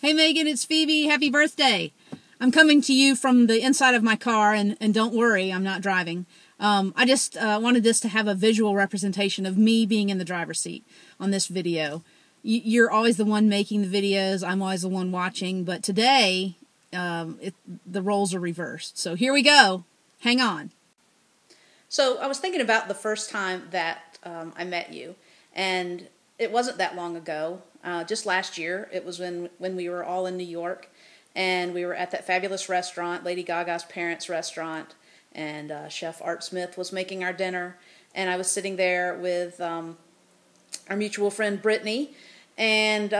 Hey Megan, it's Phoebe. Happy birthday. I'm coming to you from the inside of my car, and don't worry, I'm not driving. I just wanted this to have a visual representation of me being in the driver's seat on this video. You're always the one making the videos, I'm always the one watching, but today the roles are reversed. So here we go. Hang on. So I was thinking about the first time that I met you, and it wasn't that long ago. Just last year, it was when we were all in New York, and we were at that fabulous restaurant, Lady Gaga's parents' restaurant, and Chef Art Smith was making our dinner, and I was sitting there with our mutual friend Brittany, and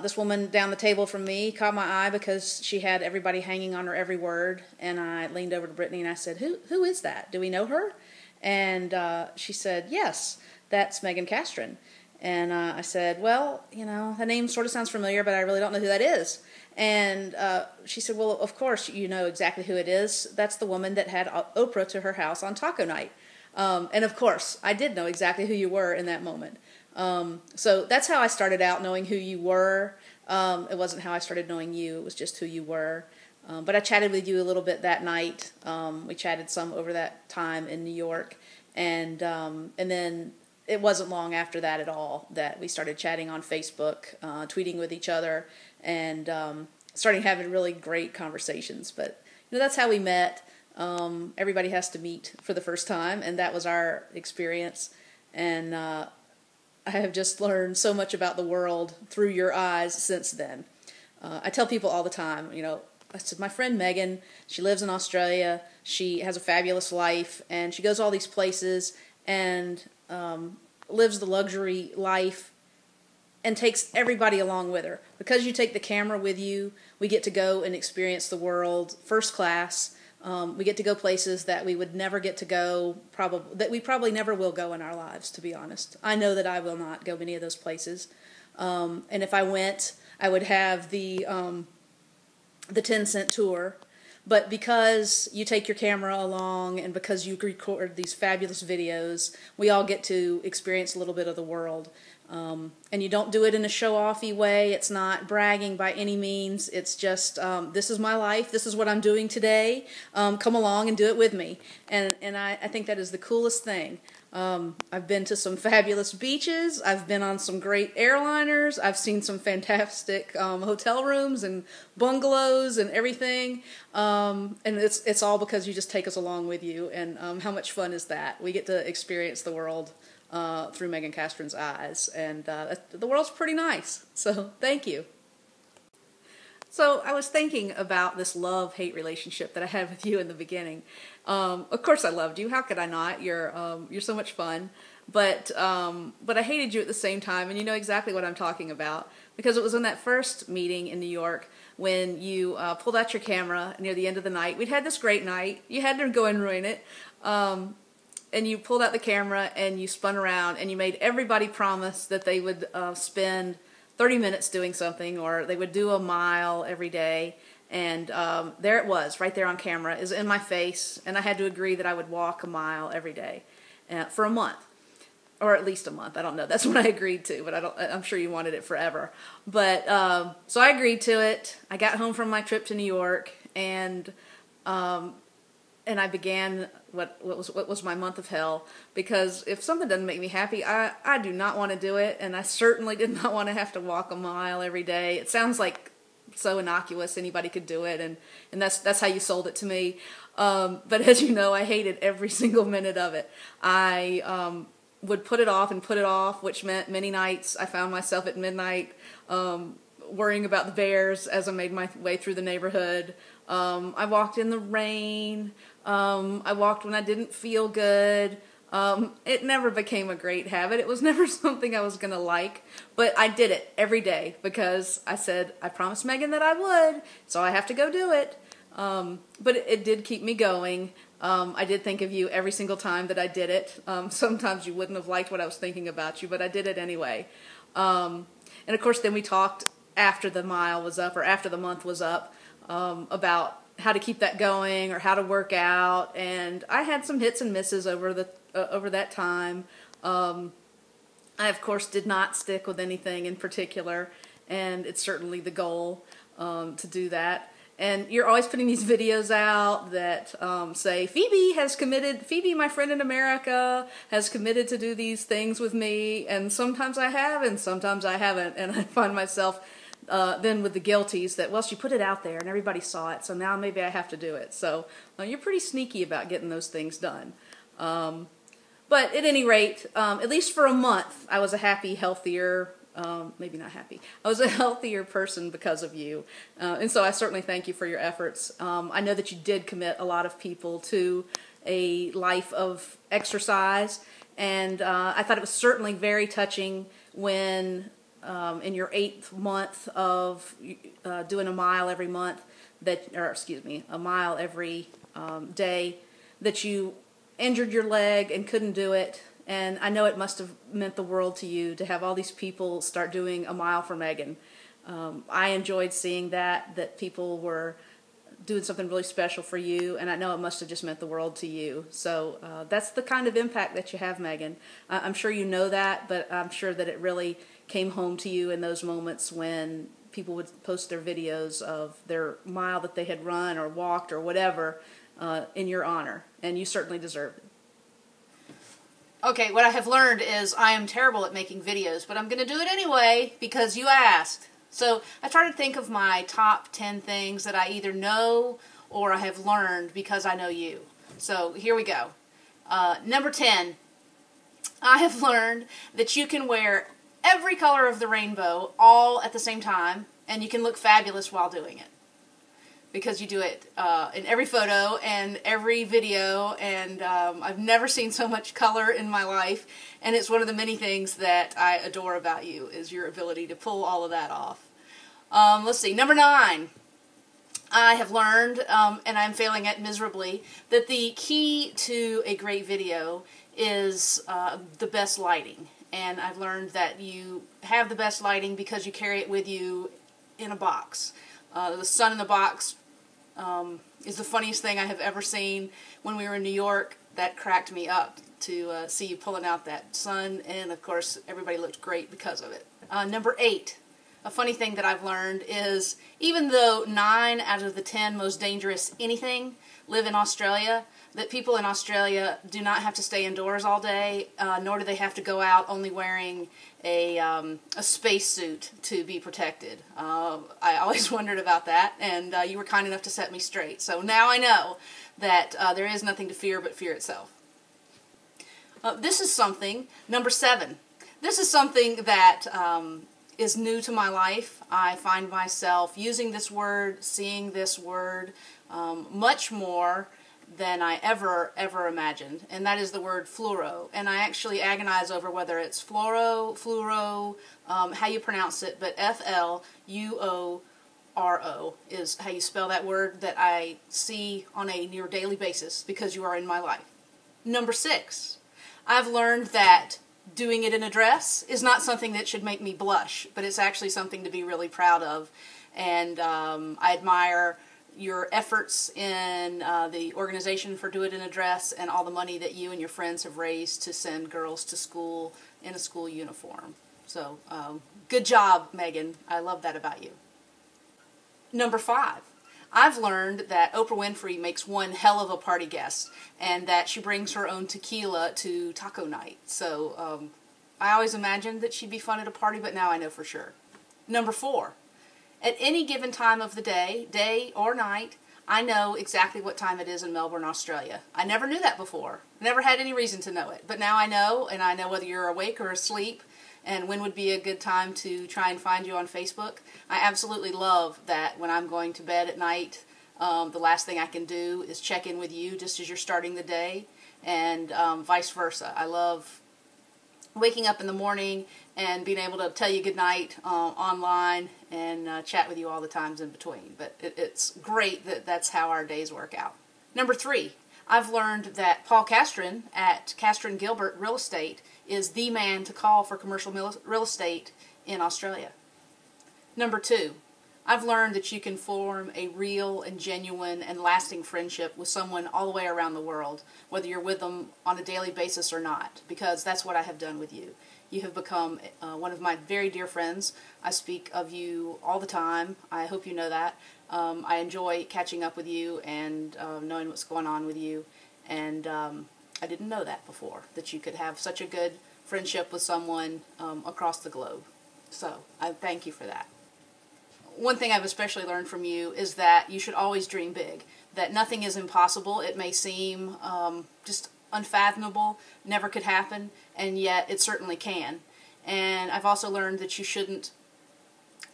this woman down the table from me caught my eye because she had everybody hanging on her every word, and I leaned over to Brittany and I said, who is that? Do we know her? And she said, yes, that's Megan Castran. And I said, well, you know, the name sort of sounds familiar, but I really don't know who that is. And she said, well, of course you know exactly who it is. That's the woman that had Oprah to her house on taco night. And of course, I did know exactly who you were in that moment. So that's how I started out knowing who you were. It wasn't how I started knowing you. It was just who you were. But I chatted with you a little bit that night. We chatted some over that time in New York. And then it wasn't long after that at all that we started chatting on Facebook, tweeting with each other, and starting having really great conversations. But you know, that's how we met. Everybody has to meet for the first time, and that was our experience. And I have just learned so much about the world through your eyes since then. I tell people all the time, you know, I said, my friend Megan, she lives in Australia, she has a fabulous life, and she goes all these places, and lives the luxury life and takes everybody along with her. Because you take the camera with you, we get to go and experience the world first class. We get to go places that we would never get to go, that we probably never will go in our lives, to be honest. I know that I will not go many of those places. And if I went, I would have the 10-cent tour. But because you take your camera along and because you record these fabulous videos, we all get to experience a little bit of the world. And you don't do it in a show-offy way. It's not bragging by any means. It's just, this is my life. This is what I'm doing today. Come along and do it with me. And I think that is the coolest thing. I've been to some fabulous beaches. I've been on some great airliners. I've seen some fantastic hotel rooms and bungalows and everything. And it's all because you just take us along with you. And how much fun is that? We get to experience the world through Megan Castran's eyes. And the world's pretty nice. So thank you. So I was thinking about this love-hate relationship that I had with you in the beginning. Of course I loved you. How could I not? You're so much fun. But I hated you at the same time, and you know exactly what I'm talking about. Because it was in that first meeting in New York when you pulled out your camera near the end of the night. We'd had this great night. You had to go and ruin it. And you pulled out the camera and you spun around and you made everybody promise that they would spend 30 minutes doing something, or they would do a mile every day. And there it was, right there on camera, is in my face, and I had to agree that I would walk a mile every day for a month, or at least a month. I don't know. That's what I agreed to, but I'm sure you wanted it forever. But so I agreed to it. I got home from my trip to New York, and I began what was my month of hell, because if something doesn't make me happy, I do not want to do it, and I certainly did not want to have to walk a mile every day. It sounds like so innocuous, anybody could do it, and that's how you sold it to me. But as you know, I hated every single minute of it. I would put it off and put it off, which meant many nights I found myself at midnight worrying about the bears as I made my way through the neighborhood. I walked in the rain. I walked when I didn't feel good. It never became a great habit. It was never something I was going to like, but I did it every day because I said, I promised Megan that I would, so I have to go do it. But it did keep me going. I did think of you every single time that I did it. Sometimes you wouldn't have liked what I was thinking about you, but I did it anyway. And of course, then we talked after the mile was up, or after the month was up, about how to keep that going or how to work out. And I had some hits and misses over that time. I, of course, did not stick with anything in particular. and it's certainly the goal to do that. And you're always putting these videos out that say, Phoebe, my friend in America, has committed to do these things with me, and sometimes I have, and sometimes I haven't, and I find myself then with the guilties that, well, she put it out there and everybody saw it, so now maybe I have to do it. So you're pretty sneaky about getting those things done. But at any rate, at least for a month, I was a happy, healthier, maybe not happy, I was a healthier person because of you. And so I certainly thank you for your efforts. I know that you did commit a lot of people to a life of exercise, and I thought it was certainly very touching when in your 8th month of doing a mile every month, a mile every day, that you injured your leg and couldn't do it. And I know it must have meant the world to you to have all these people start doing a mile for Megan. I enjoyed seeing that people were doing something really special for you, and I know it must have just meant the world to you. So that's the kind of impact that you have, Megan. I'm sure you know that, but I'm sure that it really came home to you in those moments when people would post their videos of their mile that they had run or walked or whatever in your honor, and you certainly deserved it. Okay, what I have learned is I am terrible at making videos, but I'm going to do it anyway because you asked. So I tried to think of my top 10 things that I either know or I have learned because I know you. So here we go. Number 10, I have learned that you can wear every color of the rainbow all at the same time, and you can look fabulous while doing it. Because you do it in every photo and every video, and I've never seen so much color in my life, and it's one of the many things that I adore about you, is your ability to pull all of that off. Let's see, number 9. I have learned, and I'm failing at miserably, that the key to a great video is the best lighting. And I've learned that you have the best lighting because you carry it with you in a box. The sun in the box is the funniest thing I have ever seen. When we were in New York, that cracked me up to see you pulling out that sun, and of course everybody looked great because of it. Number 8, a funny thing that I've learned is even though 9 out of the 10 most dangerous anything live in Australia, that people in Australia do not have to stay indoors all day, nor do they have to go out only wearing a spacesuit to be protected. I always wondered about that, and you were kind enough to set me straight. So now I know that there is nothing to fear but fear itself. This is something, number 7. This is something that is new to my life. I find myself using this word, seeing this word much more than I ever imagined, and that is the word fluoro. And I actually agonize over whether it's fluoro, how you pronounce it, but F-L-U-O-R-O is how you spell that word that I see on a near daily basis because you are in my life. Number 6, I've learned that doing it in a dress is not something that should make me blush, but it's actually something to be really proud of, and I admire your efforts in the organization for Do It in a Dress and all the money that you and your friends have raised to send girls to school in a school uniform. So, good job, Megan. I love that about you. Number 5. I've learned that Oprah Winfrey makes one hell of a party guest, and that she brings her own tequila to taco night. So, I always imagined that she'd be fun at a party, but now I know for sure. Number 4. At any given time of the day or night, I know exactly what time it is in Melbourne, Australia. I never knew that before. Never had any reason to know it. But now I know, and I know whether you're awake or asleep, and when would be a good time to try and find you on Facebook. I absolutely love that when I'm going to bed at night, the last thing I can do is check in with you just as you're starting the day, and vice versa. I love waking up in the morning and being able to tell you goodnight online and chat with you all the times in between. But it's great that that's how our days work out. Number 3, I've learned that Paul Castran at Castran Gilbert Real Estate is the man to call for commercial real estate in Australia. Number 2, I've learned that you can form a real and genuine and lasting friendship with someone all the way around the world, whether you're with them on a daily basis or not, because that's what I have done with you. You have become one of my very dear friends. I speak of you all the time. I hope you know that. I enjoy catching up with you and knowing what's going on with you. And I didn't know that before, that you could have such a good friendship with someone across the globe. So I thank you for that. One thing I've especially learned from you is that you should always dream big, that nothing is impossible. It may seem just unfathomable, never could happen, and yet it certainly can. And I've also learned that you shouldn't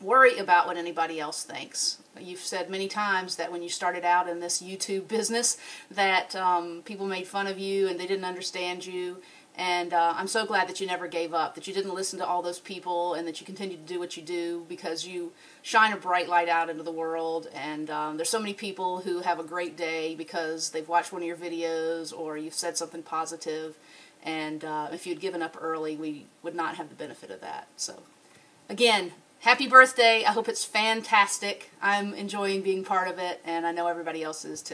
worry about what anybody else thinks. You've said many times that when you started out in this YouTube business that people made fun of you and they didn't understand you. And I'm so glad that you never gave up, that you didn't listen to all those people, and that you continue to do what you do, because you shine a bright light out into the world. And there's so many people who have a great day because they've watched one of your videos or you've said something positive. And if you'd given up early, we would not have the benefit of that. So again, happy birthday. I hope it's fantastic. I'm enjoying being part of it, and I know everybody else is too.